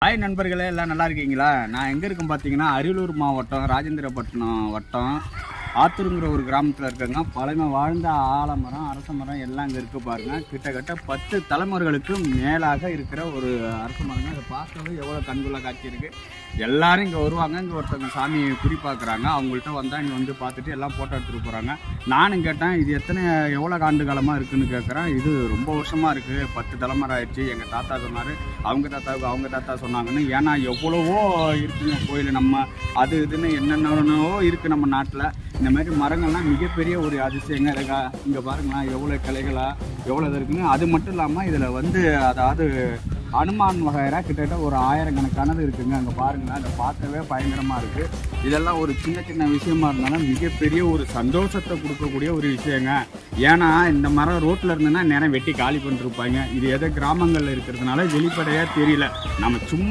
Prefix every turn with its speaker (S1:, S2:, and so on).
S1: Hi நண்பர்களே, எல்லாம் நல்லா இருக்கீங்களா? நான் எங்கே இருக்கேன் பார்த்தீங்கன்னா, அரியலூர் மாவட்டம் ராஜேந்திரப்பட்டினம் வட்டம் ஆத்தூருங்கிற ஒரு கிராமத்தில் இருக்கேங்க. பழமை வாழ்ந்த ஆலமரம், அரச மரம் எல்லாம் இங்கே இருக்குது பாருங்கள். கிட்டத்தட்ட 10 தலைமுறைகளுக்கு மேலாக இருக்கிற ஒரு அரச மரங்க. அதை பார்க்கவே எவ்வளோ கண்குள்ள காட்சி இருக்குது. எல்லோரும் இங்கே வருவாங்க. இங்கே ஒருத்தவங்க சாமி குறி பார்க்குறாங்க. அவங்கள்ட்ட வந்தால் இங்கே வந்து பார்த்துட்டு எல்லாம் ஃபோட்டோ எடுத்துகிட்டு போகிறாங்க. நானும் கேட்டேன், இது எவ்வளோ ஆண்டு காலமாக இருக்குதுன்னு கேட்குறேன். இது ரொம்ப வருஷமாக இருக்குது, 10 தலைமுறை ஆயிடுச்சு. எங்கள் தாத்தா சொன்னார், அவங்க தாத்தா சொன்னாங்கன்னு. ஏன்னா எவ்வளவோ இருக்குங்க கோயில். நம்ம அது இதுன்னு என்னென்னவோ இருக்குது நம்ம நாட்டில். இந்த மாதிரி மரங்கள்லாம் மிகப்பெரிய ஒரு அதிசயங்க இருக்கா. இங்கே பாருங்களேன், எவ்வளோ கிளைகளாக எவ்வளோ இது இருக்குன்னு. அது மட்டும் இல்லாமல் இதில் வந்து அதாவது அனுமான் வகைராக கிட்டத்தட்ட ஒரு 1000 கணக்கானது இருக்குங்க. அங்கே பாருங்களேன், அதை பார்க்கவே பயங்கரமாக இருக்குது. இதெல்லாம் ஒரு சின்ன சின்ன விஷயமா இருந்தாலும் மிகப்பெரிய ஒரு சந்தோஷத்தை கொடுக்கக்கூடிய ஒரு விஷயங்க. ஏன்னா இந்த மரம் ரோட்டில் இருந்ததுன்னா நேரம் வெட்டி காலி பண்ணிருப்பாங்க. இது எதோ கிராமங்களில் இருக்கிறதுனால வெளிப்படையாக தெரியல. நம்ம சும்மா